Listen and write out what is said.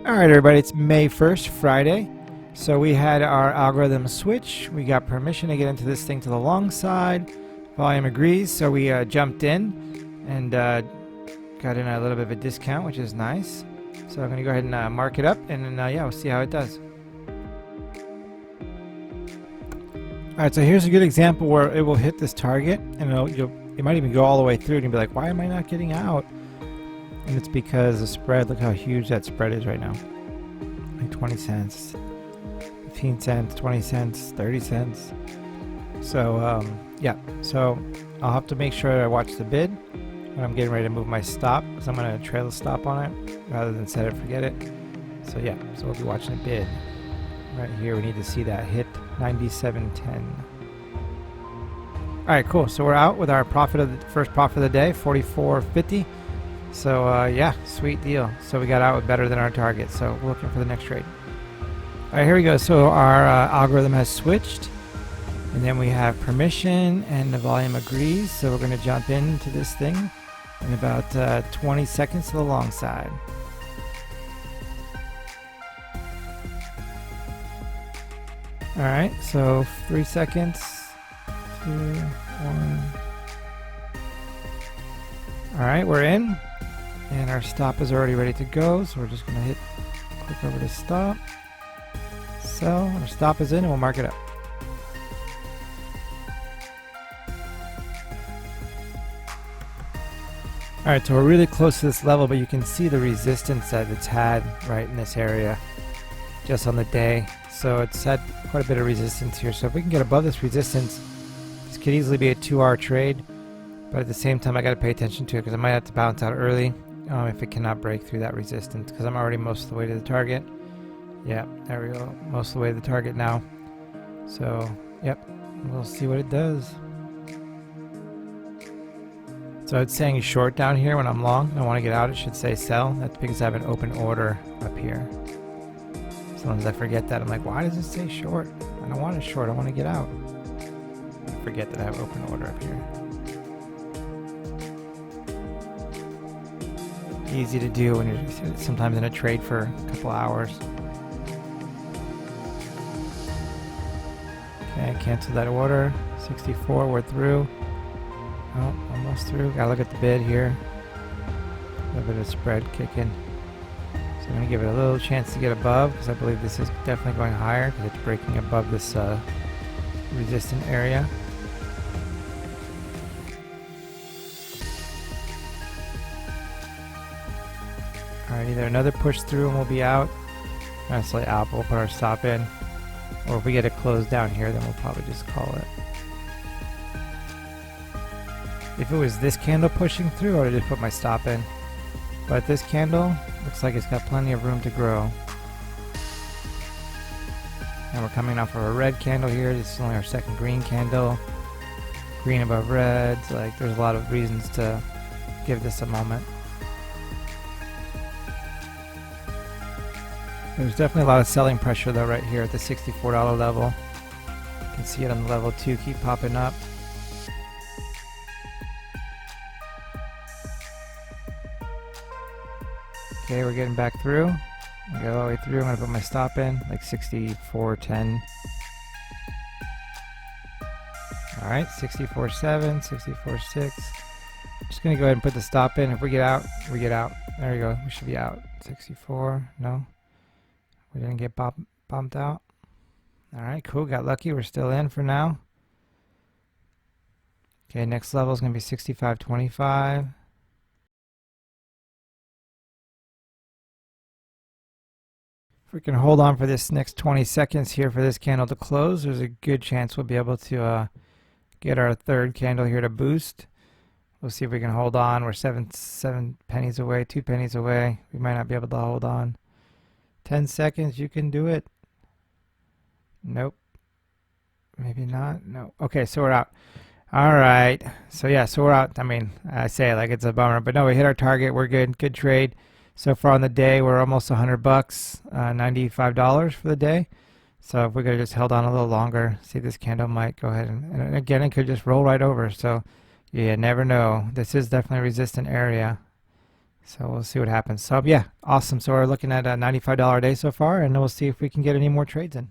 Alright everybody, it's May 1st, Friday. So we had our algorithm switch. We got permission to get into this thing to the long side. Volume agrees, so we jumped in and got in a little bit of a discount, which is nice. So I'm going to go ahead and mark it up, and then yeah, we'll see how it does. Alright, so here's a good example where it will hit this target, and it might even go all the way through, and you'll be like, why am I not getting out? And it's because the spread, look how huge that spread is right now. Like 20 cents, 15 cents, 20 cents, 30 cents. So, yeah. So I'll have to make sure I watch the bid when I'm getting ready to move my stop, because I'm going to trail the stop on it rather than set it and forget it. So yeah, so we'll be watching the bid. Right here, we need to see that hit 97.10. Alright, cool. So we're out with our profit of the first profit of the day, 44.50. So yeah, sweet deal. So we got out with better than our target. So we're looking for the next trade. All right, here we go. So our algorithm has switched, and then we have permission, and the volume agrees. So we're going to jump into this thing in about 20 seconds to the long side. All right, so 3 seconds, 2, 1. All right, we're in. And our stop is already ready to go, so we're just going to click over to stop. So our stop is in, and we'll mark it up. Alright, so we're really close to this level, but you can see the resistance that it's had right in this area just on the day. So it's had quite a bit of resistance here. So if we can get above this resistance, this could easily be a 2-hour trade. But at the same time, I got to pay attention to it because I might have to bounce out early. If it cannot break through that resistance, because I'm already most of the way to the target. Yeah, there we go, most of the way to the target now. So yep, we'll see what it does. So it's saying short down here when I'm long. I want to get out, it should say sell. That's because I have an open order up here. Sometimes I forget that. I'm like, why does it say short? I don't want it short, I want to get out. I forget that I have open order up here. Easy to do when you're sometimes in a trade for a couple hours. Okay, cancel that order. 64, we're through. Oh, almost through. Gotta look at the bid here. A little bit of spread kicking. So I'm gonna give it a little chance to get above, because I believe this is definitely going higher because it's breaking above this resistant area. Alright, either another push through and we'll be out. Honestly, out, we'll put our stop in. Or if we get it closed down here, then we'll probably just call it. If it was this candle pushing through, I would have just put my stop in. But this candle looks like it's got plenty of room to grow. And we're coming off of a red candle here. This is only our second green candle. Green above red. Like, there's a lot of reasons to give this a moment. There's definitely a lot of selling pressure though right here at the $64 level. You can see it on the level 2 keep popping up. Okay, we're getting back through. I got all the way through. I'm going to put my stop in, like 64.10. Alright, 64.7, 64.6. Just going to go ahead and put the stop in. If we get out, we get out. There we go. We should be out. 64, no. We didn't get bumped out. Alright, cool. Got lucky. We're still in for now. Okay, next level is going to be 65.25. If we can hold on for this next 20 seconds here for this candle to close, there's a good chance we'll be able to get our third candle here to boost. We'll see if we can hold on. We're 7 pennies away, 2 pennies away. We might not be able to hold on. 10 seconds, you can do it. Nope. Maybe not. No. Okay, so we're out. All right. So yeah, so we're out. I mean, I say it like it's a bummer, but no, we hit our target. We're good. Good trade. So far on the day, we're almost $100, $95 for the day. So if we could have just held on a little longer, see if this candle might go ahead and again, it could just roll right over. So you never know. This is definitely a resistant area. So we'll see what happens. So yeah, awesome. So we're looking at a $95 a day so far, and we'll see if we can get any more trades in.